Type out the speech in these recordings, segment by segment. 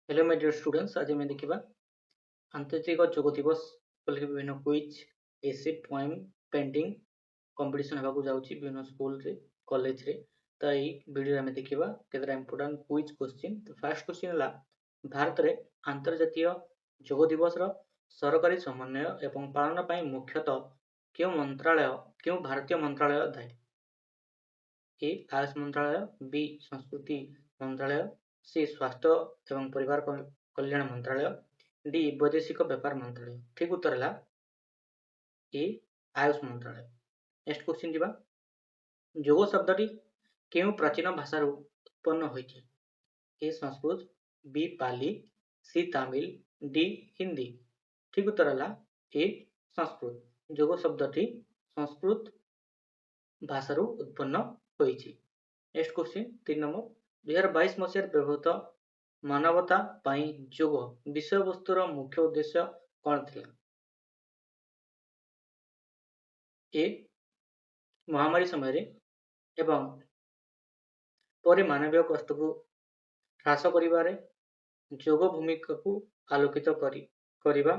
Hello my dear students, आज आम देखा आंतर्जातिक जोग दिवस विभिन्न क्विज एसे पोएम पेंटिंग कंपटीशन होगा जाऊँगी विभिन्न स्कूल रे कॉलेज रे। तो यही वीडियो आम देखा केतरा इंपोर्टेंट क्विज क्वेश्चन। तो फर्स्ट क्वेश्चन है भारत में आंतर्जातीय जोग दिवस सरकारी समन्वय एवं पालन पर मुख्यतः क्यों मंत्रालय क्यों भारतीय मंत्रालय दायी? ए आयुष मंत्रालय, बी संस्कृति मंत्रालय, सी स्वास्थ्य एवं परिवार कल्याण मंत्रालय, डी वैदेशिक व्यापार मंत्रालय। ठीक उत्तर है ए आयुष मंत्रालय। नेक्स्ट क्वेश्चन जीवा जोग शब्दटी क्यों प्राचीन भाषा उत्पन्न होइछे? ए संस्कृत, बी पाली, सी तमिल, डी हिंदी। ठीक उत्तर है ए संस्कृत। जोग शब्दटी संस्कृत भाषा उत्पन्न होइछे। नेक्स्ट क्वेश्चन 3 नंबर 2022 मसीह व्यवहृत मानवता पाई जोग विषय वस्तुर मुख्य उद्देश्य कौन थिला? ए महामारी समय एवं परे मानवीय कष्ट को ह्रास करिबारे जोग भूमिका को आलोकित करिबा,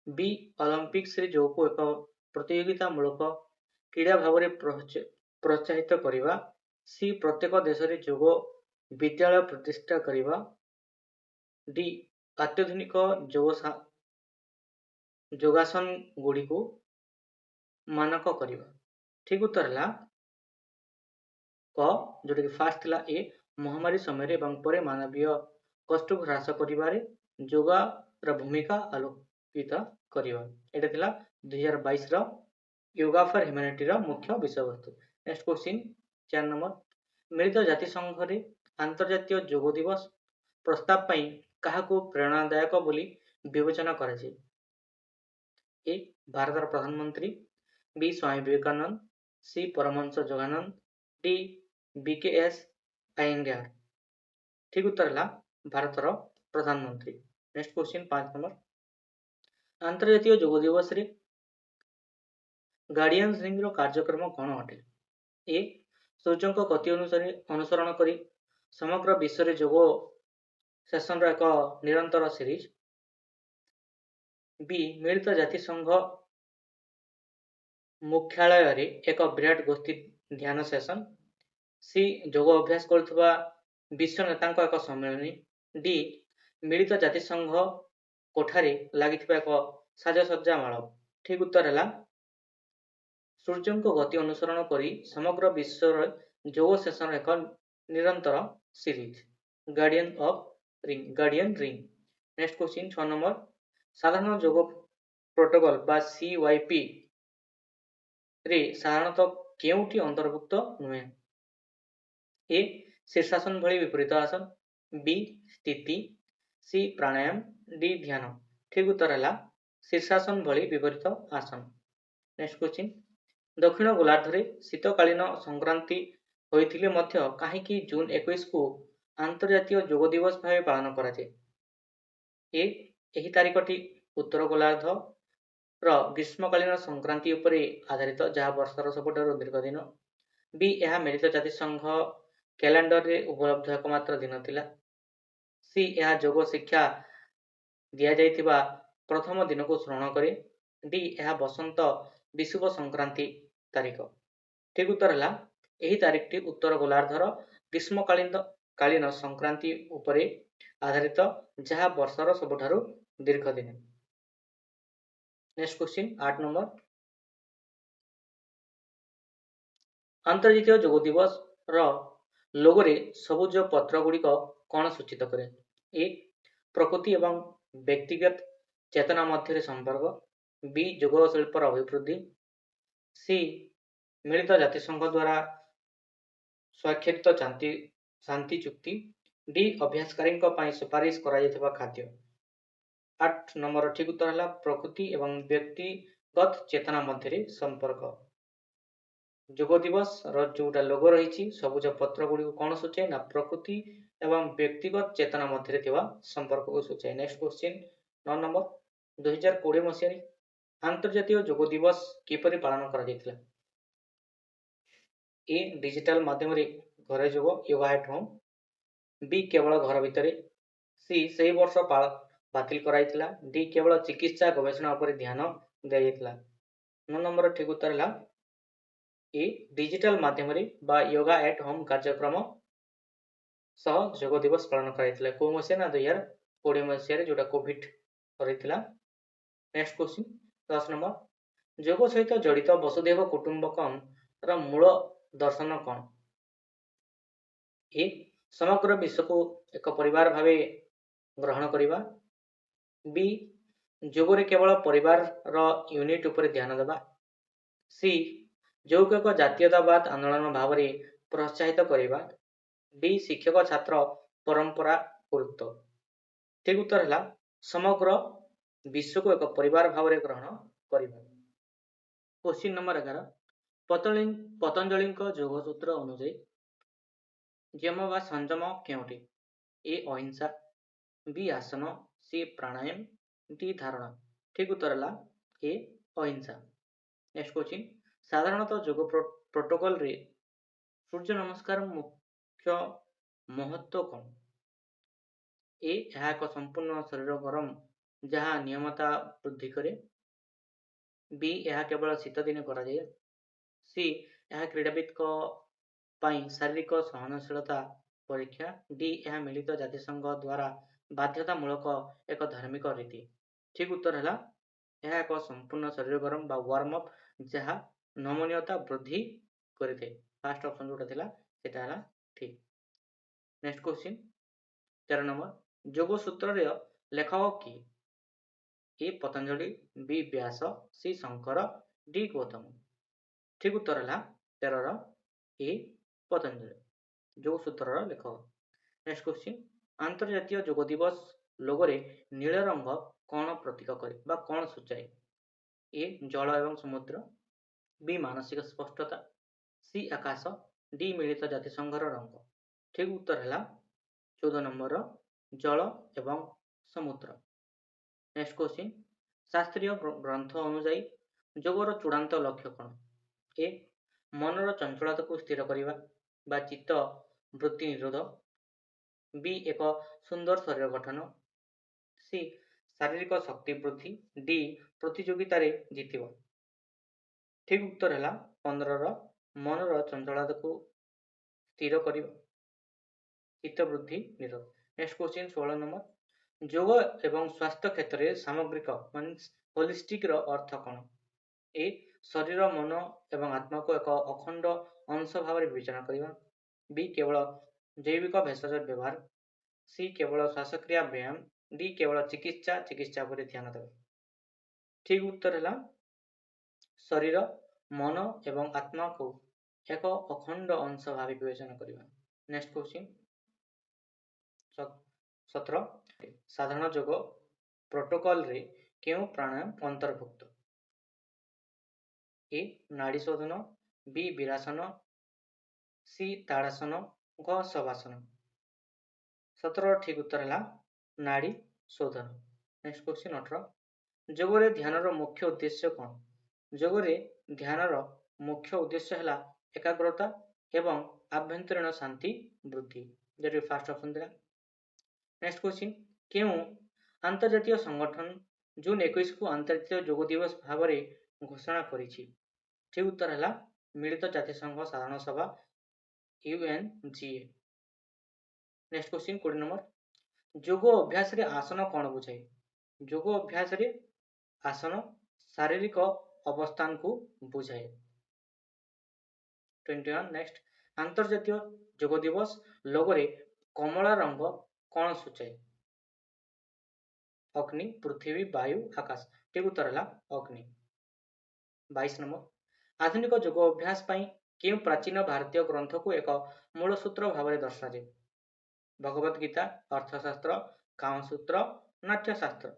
बी ओलंपिक्स रे जोग को एक प्रतियोगिता मूलक क्रीड़ा भाव में प्रोत्साहित करिबा, सी प्रत्येक देश रे जोग विद्यालय प्रतिष्ठा करिबा, डी अत्याधुनिक जोगासन गुड़ी को मानक करिबा। ठीक उत्तर है क जोटा कि फास्ट थिला ए महामारी समय एवं परे मानवीय कष्ट को ह्रास करिबारे योगा भूमिका आलोकित करिबा। एटा थिला 2022 रो योगा फॉर ह्यूमैनिटी रो मुख्य विषय वस्तु। नेक्स्ट क्वेश्चन 4 नंबर मिलित जाति संघ रे अंतर्जातीय जोग दिवस प्रस्ताव पई काहाको प्रेरणादायक बोली विवेचना कराଯାए? ए भारतर प्रधानमंत्री, बी स्वामी विवेकानंद, सी परमहंस योगानंद, डी बीकेएस अयंगार। ठीक उत्तर है भारतर प्रधानमंत्री। नेक्स्ट क्वेश्चन 5 नंबर अंतर्जातीय जोग दिवस रे गार्डियंस रिंग रो कार्यक्रम कौन अटे? ए सूर्य गति अनुसरण करी समग्र विश्व रे जोग सेशन रो एक निरंतर सीरीज, बी मिलित जाति संघ मुख्यालय रे एक विराट गोष्ठी ध्यान सेशन, सी जोग अभ्यास करुवा विश्व नेता एक सम्मेलनी, डी मिलित जाति संघ कोठारे लगी एक साजसज्जा माल। ठीक उत्तर है सूर्य गति अनुसरण करी समग्र विश्व जोग सेशन एक निरंतर series guardian ring. Next question 6 number साधारण जोग प्रोटोकॉल बा सीवाईपी रे साधारणतः केउटी अंतर्भुक्त नुहे? ए शीर्षासन भली विपरीत आसन, बी स्थिति, सी प्राणायाम, डी ध्यान। ठीक उत्तर है शीर्षासन भली विपरीत आसन। नेक्स्ट क्वेश्चन दक्षिण गोलार्ध रे शीतकालीन संक्रांति होइथिले मध्य काहेकि जून 21 को अंतर्जातीय जोग दिवस भाव पालन करा जाए? ए एही तारिखटी उत्तर गोलार्ध ग्रीष्मकालीन संक्रांति उपरे आधारित जहाँ वर्षर सबुठारु दीर्घ दिन, बी यह मिलित जाति संघ कैलेंडर रे उपलब्ध एकमात्र दिन थिला, सी यह जोग शिक्षा दिया जाइथिबा प्रथम दिन को स्मरण करे, डी यह बसंत विषुव संक्रांति तारीख। ठीक उत्तर है यही तारीखटी उत्तर गोलार्धर ग्रीष्मकालीन संक्रांति उपरे आधारित जहाँ वर्षर सबुठारु दीर्घ दिन। नेक्स्ट क्वेश्चन 8 नंबर अंतर्जातीय जोग दिवस लोगो रे सबुज पत्र गुड़िक कौन सूचित करे? ए प्रकृति एवं व्यक्तिगत चेतना मध्य संपर्क, बी जोग शिल्पर अभिवृद्धि, सी मिलित जातिसंघ द्वारा स्वाक्षरित शांति चुक्ति, डी अभ्यासकारी सुपारिश करा खाद्य। 8 नंबर ठीक उत्तर है प्रकृति एवं व्यक्तिगत चेतना मध्य संपर्क। जोग दिवस जोटा लोगो रही सबुज पत्र गुड़ी कौन सूचाए ना प्रकृति एवं व्यक्तिगत चेतना मध्य संपर्क को सूचाए। नेक्स्ट क्वेश्चन 9 नंबर 2020 मसीह अंतर्जातीय जोग दिवस किपरि पालन करा जायतिला? ए डिजिटल माध्यम रे घरे जोग योगा एट होम, बी केवल घर भितर, सी ସେହି ବର୍ଷ ବାତିଲ କରାଯାଇଥିଲା। ଡି କେବଳ ଚିକିତ୍ସା ଗବେଷଣା ଉପରେ ଧ୍ୟାନ ଦିଆଯାଇଥିଲା। 9 ନମ୍ବର ଠିକ ଉତ୍ତର ହେଲା ଏ ଡିଜିଟାଲ ମାଧ୍ୟମରେ ବା ୟୋଗା ଏଟ୍ ହୋମ୍ କାର୍ଯ୍ୟକ୍ରମ ସହ ଯୋଗ ଦିବସ ପାଳନ କରାଯାଇଥିଲା। କୋଉ ମସିହା ନା 2020 ମସିହାରେ ଯୋଉଟା କୋଭିଡ କରିଥିଲା। ନେକ୍ସଟ କ୍ୱେଶ୍ଚିନ୍ 10 ନମ୍ବର ଯୋଗ ସହିତ ଜଡ଼ିତ ବସୁଧୈବ କୁଟୁମ୍ବକମର ମୂଳ ଦର୍ଶନ କ'ଣ? ଏ ସମଗ୍ର ବିଶ୍ୱକୁ ଏକ ପରିବାର ଭାବେ ଗ୍ରହଣ କରିବା। ବି ଯୋଗରେ କେବଳ ପରିବାରର ୟୁନିଟ୍ ଉପରେ ଧ୍ୟାନ ଦେବା। ସି ଯୋଗକୁ ଏକ ଜାତୀୟତାବାଦ ଆନ୍ଦୋଳନ ଭାବରେ ପ୍ରୋତ୍ସାହିତ କରିବା। ଡି ଶିକ୍ଷକ ଛାତ୍ର ପରମ୍ପରା ଗୁରୁତ୍ୱ। ଠିକ ଉତ୍ତର ହେଲା ସମଗ୍ର ବିଶ୍ୱକୁ ଏକ ପରିବାର ଭାବରେ ଗ୍ରହଣ କରିବା। କ୍ୱେଶ୍ଚିନ୍ ନମ୍ବର 11 ପତଞ୍ଜଳିଙ୍କ ଯୋଗସୂତ୍ର ଅନୁଯାୟୀ ଯମ ବା ସଂଯମ କେଉଁଠି? ଏ ଅହିଂସା, ବି ଆସନ, ସି ପ୍ରାଣାୟାମ, ଡି ଧାରଣା। ଠିକ ଉତ୍ତର ହେଲା ଏ ଅହିଂସା। ନେକ୍ସଟ କ୍ୱେଶ୍ଚିନ୍ ସାଧାରଣତଃ ଯୋଗ ପ୍ରୋଟୋକଲରେ ସୂର୍ଯ୍ୟ ନମସ୍କାର ମୁଖ୍ୟ ମହତ୍ଵ କ'ଣ? ଏ ଏହା ଏକ ସମ୍ପୂର୍ଣ୍ଣ ଶରୀର ଗରମ ଯାହା ନିୟମତା ବୃଦ୍ଧି କରେ। ବି ଏହା କେବଳ ଶୀତ ଦିନେ କରାଯାଏ। ସି ଏହା କ୍ରୀଡ଼ାବିତଙ୍କ ପାଇଁ ଶାରୀରିକ ସହନଶୀଳତା ପରୀକ୍ଷା। ଡି ଏହା ମିଳିତ ଜାତିସଂଘ ଦ୍ୱାରା ବାଧ୍ୟତାମୂଳକ ଏକ ଧାର୍ମିକ ରୀତି। ଠିକ ଉତ୍ତର ହେଲା ଏହା ଏକ ସମ୍ପୂର୍ଣ୍ଣ ଶରୀର ଗରମ ବା ୱାର୍ମ ଅପ୍ ଯାହା ନମନୀୟତା ବୃଦ୍ଧି କରିଥାଏ। ଫାର୍ଷ୍ଟ ଅପସନ୍ ଯୋଉଟା ଥିଲା ସେଟା ହେଲା ଠିକ। ନେକ୍ସଟ କ୍ୱେଶ୍ଚିନ୍ 13 ନମ୍ବର ଯୋଗ ସୂତ୍ରରେ ଲେଖକ କିଏ? ଏ ପତଞ୍ଜଳି, ବି ବ୍ୟାସ, ସି ଶଙ୍କର, ଡି ଗୌତମ। ଠିକ ଉତ୍ତର ହେଲା 13ର ଏ ପତଞ୍ଜଳି ଯୋଗ ସୂତ୍ରର ଲେଖକ। ନେକ୍ସଟ କ୍ୱେଶ୍ଚିନ୍ ଆନ୍ତର୍ଜାତୀୟ ଯୋଗ ଦିବସ ଲୋଗୋରେ ନୀଳ ରଙ୍ଗ କ'ଣ ପ୍ରତୀକ କରେ ବା କ'ଣ ସୂଚାଏ? ଏ ଜଳ ଏବଂ ସମୁଦ୍ର, ବି ମାନସିକ ସ୍ପଷ୍ଟତା, ସି ଆକାଶ, ଡି ମିଳିତ ଜାତିସଂଘର ରଙ୍ଗ। ଠିକ ଉତ୍ତର ହେଲା 14 ନମ୍ବର ଜଳ ଏବଂ ସମୁଦ୍ର। ନେକ୍ସଟ କ୍ୱେଶ୍ଚିନ୍ ଶାସ୍ତ୍ରୀୟ ଗ୍ରନ୍ଥ ଅନୁଯାୟୀ ଯୋଗର ଚୂଡ଼ାନ୍ତ ଲକ୍ଷ୍ୟ କ'ଣ? ଏ ମନର ଚଞ୍ଚଳତାକୁ ସ୍ଥିର କରିବା ବା ଚିତ୍ତ ବୃତ୍ତି ନିରୋଧ। ବି ଏକ ସୁନ୍ଦର ଶରୀର ଗଠନ। ସି ଶାରୀରିକ ଶକ୍ତି ବୃଦ୍ଧି। ଡି ପ୍ରତିଯୋଗିତାରେ ଜିତିବ। ଠିକ ଉତ୍ତର ହେଲା 15ର ମନର ଚଞ୍ଚଳତାକୁ ସ୍ଥିର କରିବା ଚିତ୍ତ ବୃଦ୍ଧି ନିରୋଧ। ନେକ୍ସଟ କ୍ୱେଶ୍ଚିନ୍ 16 ନମ୍ବର ଯୋଗ ଏବଂ ସ୍ୱାସ୍ଥ୍ୟ କ୍ଷେତ୍ରରେ ସାମଗ୍ରିକ ହୋଲିଷ୍ଟିକର ଅର୍ଥ କ'ଣ? ଏ ଶରୀର ମନ ଏବଂ ଆତ୍ମାକୁ ଏକ ଅଖଣ୍ଡ ଅଂଶ ଭାବରେ ବିବେଚନା କରିବା। ବି କେବଳ ଜୈବିକ ଭେଷଜ ବ୍ୟବହାର। ସି କେବଳ ଶ୍ୱାସକ୍ରିୟା ବ୍ୟାୟାମ। ଡି କେବଳ ଚିକିତ୍ସା ଉପରେ ଧ୍ୟାନ ଦେବା। ଠିକ ଉତ୍ତର ହେଲା ଶରୀର ମନ ଏବଂ ଆତ୍ମାକୁ ଏକ ଅଖଣ୍ଡ ଅଂଶ ଭାବେ ବିବେଚନା କରିବା। ନେକ୍ସଟ କ୍ୱେଶ୍ଚିନ୍ 17 ସାଧାରଣ ଯୋଗ ପ୍ରୋଟୋକଲରେ କେଉଁ ପ୍ରାଣାୟାମ ଅନ୍ତର୍ଭୁକ୍ତ? ଏ ନାଡି ଶୋଧନ, ବି ବୀରାସନ, ସି ତାଡ଼ାସନ, ଘ ଶବାସନ। 17ର ଠିକ ଉତ୍ତର ହେଲା ନାଡି ଶୋଧନ। ନେକ୍ସଟ କ୍ୱେଶ୍ଚିନ୍ 18 ଯୋଗରେ ଧ୍ୟାନର ମୁଖ୍ୟ ଉଦ୍ଦେଶ୍ୟ କ'ଣ? ଯୋଗରେ ଧ୍ୟାନର ମୁଖ୍ୟ ଉଦ୍ଦେଶ୍ୟ ହେଲା ଏକାଗ୍ରତା ଏବଂ ଆଭ୍ୟନ୍ତରୀଣ ଶାନ୍ତି ବୃଦ୍ଧି। ଯେଠି ଫାର୍ଷ୍ଟ ଅପସନ୍ ଥିଲା। ନେକ୍ସଟ କ୍ୱେଶ୍ଚିନ୍ କେଉଁ ଆନ୍ତର୍ଜାତୀୟ ସଂଗଠନ ଜୁନ 21କୁ ଆନ୍ତର୍ଜାତୀୟ ଯୋଗ ଦିବସ ଭାବରେ ଘୋଷଣା କରିଛି? ଠିକ ଉତ୍ତର ହେଲା ମିଳିତ ଜାତିସଂଘ ସାଧାରଣ ସଭା UNGA। ନେକ୍ସଟ କ୍ୱେଶ୍ଚିନ୍ 20 ନମ୍ବର ଯୋଗ ଅଭ୍ୟାସରେ ଆସନ କ'ଣ ବୁଝାଏ? ଯୋଗ ଅଭ୍ୟାସରେ ଆସନ ଶାରୀରିକ ଅବସ୍ଥାନକୁ ବୁଝାଏ। 21 ନେକ୍ସଟ ଆନ୍ତର୍ଜାତୀୟ ଯୋଗ ଦିବସ ଲୋଗୋରେ କମଳା ରଙ୍ଗ କ'ଣ ସୂଚାଏ? ଅଗ୍ନି, ପୃଥିବୀ, ବାୟୁ, ଆକାଶ। ଠିକ ଉତ୍ତର ହେଲା ଅଗ୍ନି। 22 ନମ୍ବର ଆଧୁନିକ ଯୋଗ ଅଭ୍ୟାସ ପାଇଁ କେଉଁ ପ୍ରାଚୀନ ଭାରତୀୟ ଗ୍ରନ୍ଥକୁ ଏକ ମୂଳସୂତ୍ର ଭାବରେ ଦର୍ଶାଯାଏ? ଭଗବତ ଗୀତା, ଅର୍ଥଶାସ୍ତ୍ର, କାମସୂତ୍ର, ନାଟ୍ୟଶାସ୍ତ୍ର।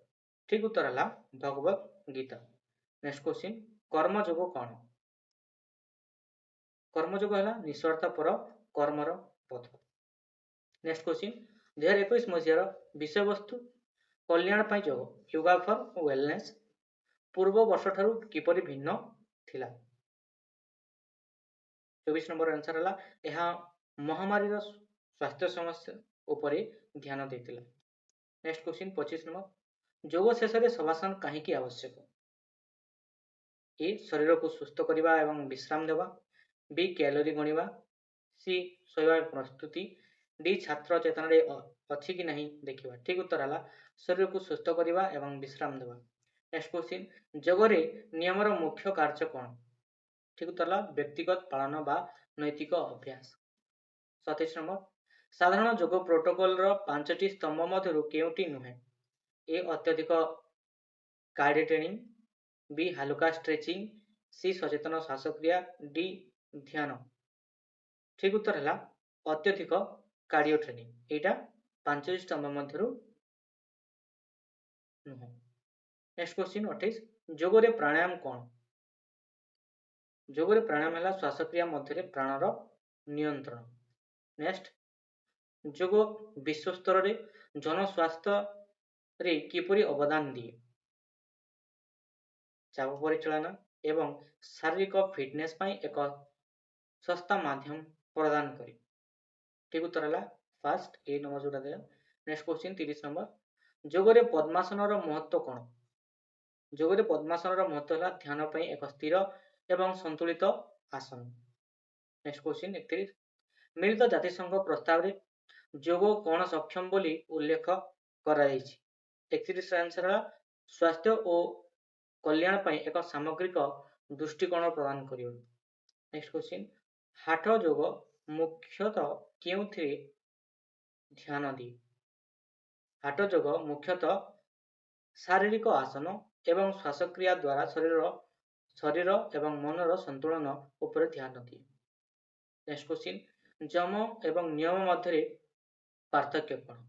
ଠିକ ଉତ୍ତର ହେଲା ଭଗବତ ଗୀତା। ନେକ୍ସଟ କ୍ୱେଶ୍ଚିନ୍ କର୍ମଯୋଗ କ'ଣ? କର୍ମଯୋଗ ହେଲା ନିଃସ୍ୱାର୍ଥପର କର୍ମର ପଥ। ନେକ୍ସଟ କ୍ୱେଶ୍ଚିନ୍ 2021 ମସିହାର ବିଷୟବସ୍ତୁ କଲ୍ୟାଣ ପାଇଁ ଯୋଗ ୟୋଗା ଫର ୱେଲନେସ୍ ପୂର୍ବ ବର୍ଷଠାରୁ କିପରି ଭିନ୍ନ ଥିଲା? 24 ନମ୍ବର ଆନ୍ସର ହେଲା ଏହା ମହାମାରୀର ସ୍ୱାସ୍ଥ୍ୟ ସମସ୍ୟା ଉପରେ ଧ୍ୟାନ ଦେଇଥିଲା। नेक्स्ट क्वेश्चन 25 नंबर जोग शेष में शवासन कहीं आवश्यक ए शरीर को सुस्थ करने एवं विश्राम देवा बी कैलोरी गणिबा सी शोवा प्रस्तुति डी छात्र चेतन अच्छी कि नहीं देखा ठीक उत्तर है शरीर को सुस्थ करने एवं विश्राम देवा नेक्स्ट क्वेश्चन जोगरे नियमर मुख्य कार्य कौन ठीक उत्तर है व्यक्तिगत पालन बा नैतिक अभ्यास 27 नंबर साधारण जोग प्रोटोकॉल रो 5टी स्तंभ मध्य केउटी नुहे ए अत्यधिक कार्डियो ट्रेनिंग बी हालुका स्ट्रेचिंग सी सचेतन श्वासक्रिया डी ध्यान ठीक उत्तर है अत्यधिक कार्डियो ट्रेनिंग एटा 5 स्तंभ मध्य नुह नेक्स्ट क्वेश्चन 28 जोगरे प्राणायाम कौन जोगरे प्राणायाम है श्वासक्रिया मध्य प्राणर नियंत्रण नेक्स्ट जोग विश्व स्तर रे जन स्वास्थ्य रे किपरि अवदान दिए चाप परिचालना एवं शारीरिक फिटनेस पाई एक सस्ता माध्यम प्रदान करे ठीक उत्तर है फास्ट ए नंबर जोड़ा दिया नेक्स्ट क्वेश्चन 30 नंबर जोगरे पद्मासन महत्व कौन जोगरे पद्मासन महत्व है ध्यान पाई एक स्थिर एवं संतुलित आसन नेक्स्ट क्वेश्चन 31 मिलित जातिसंघ प्रस्ताव रे जोग कौन सक्षम बोली उल्लेख करा 31 आंसर है स्वास्थ्य और कल्याण पाई एक सामग्रिक दृष्टिकोण प्रदान करियो नेक्स्ट क्वेश्चन हाठ जोग मुख्यतः केउथि ध्यान दिए हाठ जोग मुख्यतः शारीरिक आसन एवं श्वासक्रिया द्वारा शरीर एवं मनर संतुलन उपर ध्यान दिए नेक्स्ट क्वेश्चन जम एवं नियम मध्य पार्थक्य कौन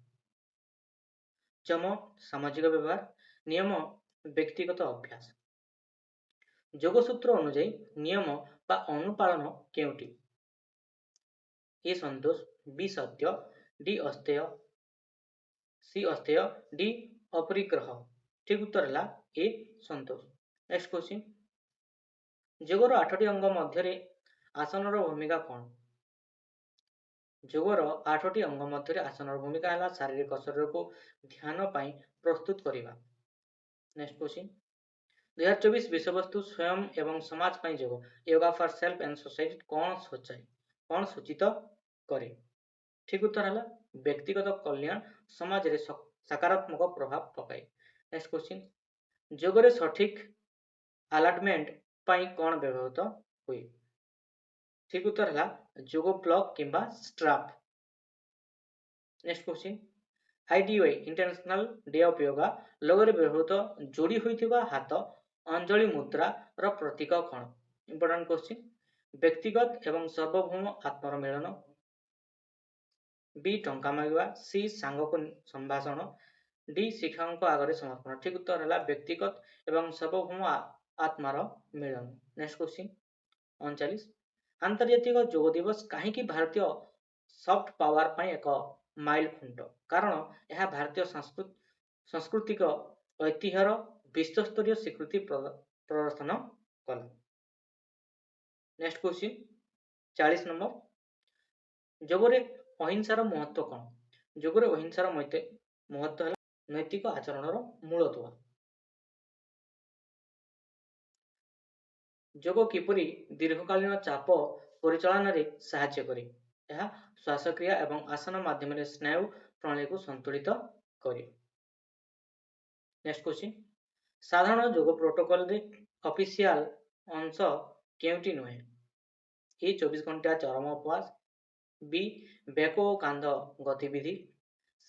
जम सामाजिक व्यवहार नियम व्यक्तिगत अभ्यास जोगसूत्र अनुଯାयୀ नियम बा अनुपालन केउटी ए संतोष बी सत्य डी अस्तेय सी अस्तेय डी अपरिग्रह ठीक उत्तर है ए संतोष नेक्स्ट क्वेश्चन जोगर 8टी अंग मध्य आसनर भूमिका कौन जोगर 8टी अंग मध्य आसनर भूमिका है शारीरिक शरीर को ध्यान पाई प्रस्तुत करने नेक्स्ट क्वेश्चन 2024 विषयवस्तु स्वयं एवं समाज पाई जोग yoga for self and society कौन सूचित करे ठीक उत्तर है व्यक्तिगत कल्याण समाज रे सकारात्मक प्रभाव पकाए नेक्स्ट क्वेश्चन जोगरे सठिक अलाटमेंट पाई कौन व्यवहृत हुए ठीक उत्तर है जोग ब्लॉक किंबा स्ट्राप नेक्स्ट क्वेश्चन आईडीओए इंटरनेशनल डे ऑफ योगा लोगोरे व्यवहृत जोड़ी होइथिबा हाथ अंजलि मुद्रा र प्रतीक कौन इंपोर्टेंट क्वेश्चन व्यक्तिगत एवं सार्वभौम आत्मर मिलन बी टंका मांगा सी सांग को संभाषण डी शिक्षक आगे समर्पण ठीक उत्तर है व्यक्तिगत एवं सार्वभौम आत्मार मिलन नेक्स्ट क्वेश्चन 39 आंतर्जातिक जोग दिवस कहीं भारतीय सॉफ्ट पावर पर एक माइल खुंट कारण यह भारतीय सांस्कृतिक ऐतिह्यर विश्वस्तरीय स्वीकृति प्रदर्शन कला नेक्स्ट क्वेश्चन 40 नंबर जोगरे अहिंसार महत्व कौन जोगरे अहिंसार महत्व है नैतिक आचरण मूलत्व जोग किपरि दीर्घकालीन चाप परिचालन रे सहायता करे यह श्वासक्रिया एवं आसन माध्यम स्नायु प्रणाली को संतुलित करे नेक्स्ट क्वेश्चन साधारण जोग प्रोटोकॉल रे ऑफिशियल अंश केउटी नुहे ए 24 घंटा चरम उपवास बी बेको कांध गतिविधि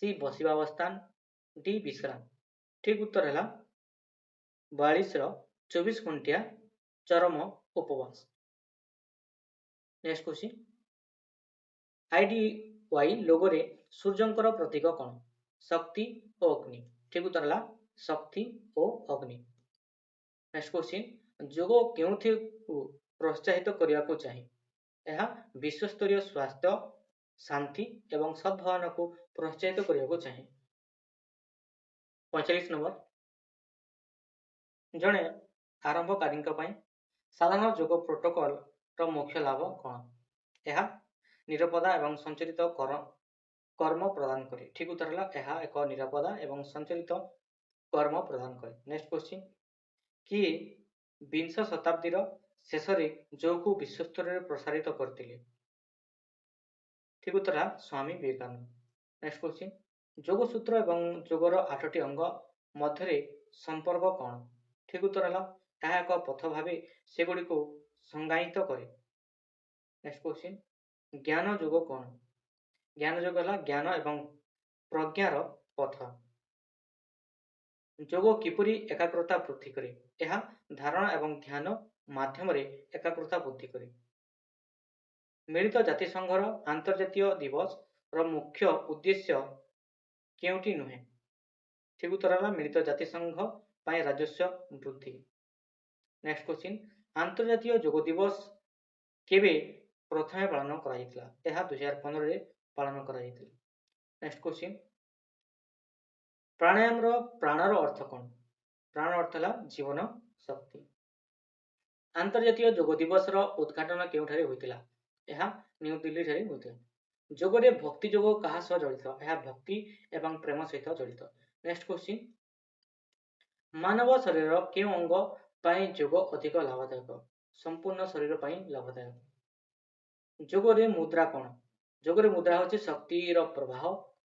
सी बसिबा अवस्थान डी विश्राम ठीक उत्तर है 42 24 घंटिया चरम उपवास नेक्स्ट क्वेश्चन आईडीवाई लोगोरे सूर्यंकर प्रतीक कौन शक्ति और अग्नि ठीक उत्तर है शक्ति और अग्नि नेक्स्ट क्वेश्चन जोग केउथि प्रोत्साहित करने को चाहिए यह विश्वस्तरीय स्वास्थ्य शांति एवं सद्भावना को प्रोत्साहित करने को चाहिए 45 नंबर जड़े आरंभकारी साधारण जोग प्रोटोकॉल मुख्य लाभ कौन यह निरपदा एवं संचरित कर्म प्रदान करे। ठीक उत्तर है यह एक निरापदा एवं संचलित कर्म प्रदान करे। नेक्स्ट क्वेश्चन किए विंश शताब्दीर शेष जोग को विश्व स्तर में प्रसारित करते। ठीक उत्तर है स्वामी विवेकानंद। नेक्स्ट क्वेश्चन जोगसूत्र एवं जोगर 8टी अंग मध्य संपर्क कौन। ठीक उत्तर है यह एक पथ भाव सेगुड़ी को संज्ञायित करे। नेक्स्ट क्वेश्चन ज्ञान जोग कौन। ज्ञान जोग है ज्ञान एवं प्रज्ञार पथ। जोग किपरि एकाग्रता वृद्धि करे। यह धारणा एवं ध्यान माध्यम एकाग्रता वृद्धि करे। मिलित जातिसंघर अंतर्जातीय दिवस र मुख्य उद्देश्य केउटी नुहे। ठीक उत्तर है मिलित जातिसंघ पाई राजस्व वृद्धि। नेक्स्ट क्वेश्चन अंतर्जातीय जोग दिवस केबे प्रथमे पालन कराइतला। यह 2015 रे पालन कराइतला। नेक्स्ट क्वेश्चन प्राणायाम रो प्राणर अर्थ कौन। प्राण अर्थ है जीवन शक्ति। अंतर्जातीय जोग दिवस रो उद्घाटन केउठारे होइतिला। यह न्यू दिल्ली ठारे होइतिला। जोगरे भक्ति जोग कहा सह जड़ित। यह भक्ति एवं प्रेम सहित जड़ित। नेक्स्ट क्वेश्चन मानव शरीर के अंग पाई जोग अधिक लाभदायक। संपूर्ण शरीर पाई लाभदायक। जोगरे मुद्रा कौन। जोगरे मुद्रा होची शक्तिर प्रवाह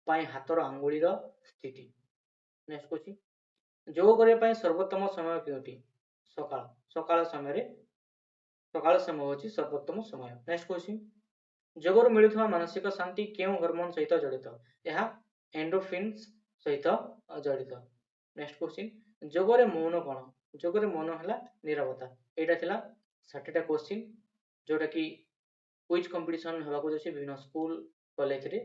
पाई हाथर आंगुलीर स्थिति। नेक्स्ट क्वेश्चन जोग करने पाई सर्वोत्तम समय केउटी। सकाळ। सकाळ समय होची सर्वोत्तम समय। नेक्स्ट क्वेश्चन जोगर मिलुवा मानसिक शांति केउ हार्मोन सहित जड़ित। यह एंडोर्फिन्स सहित जड़ित। नेक्स्ट क्वेश्चन जोगरे मौन कौन। जोगरे मौन है नीरवता। यहाँ थिला 60टा क्वेश्चन जोटा कि क्विज कंपटीशन होगा विभिन्न स्कूल कॉलेज रे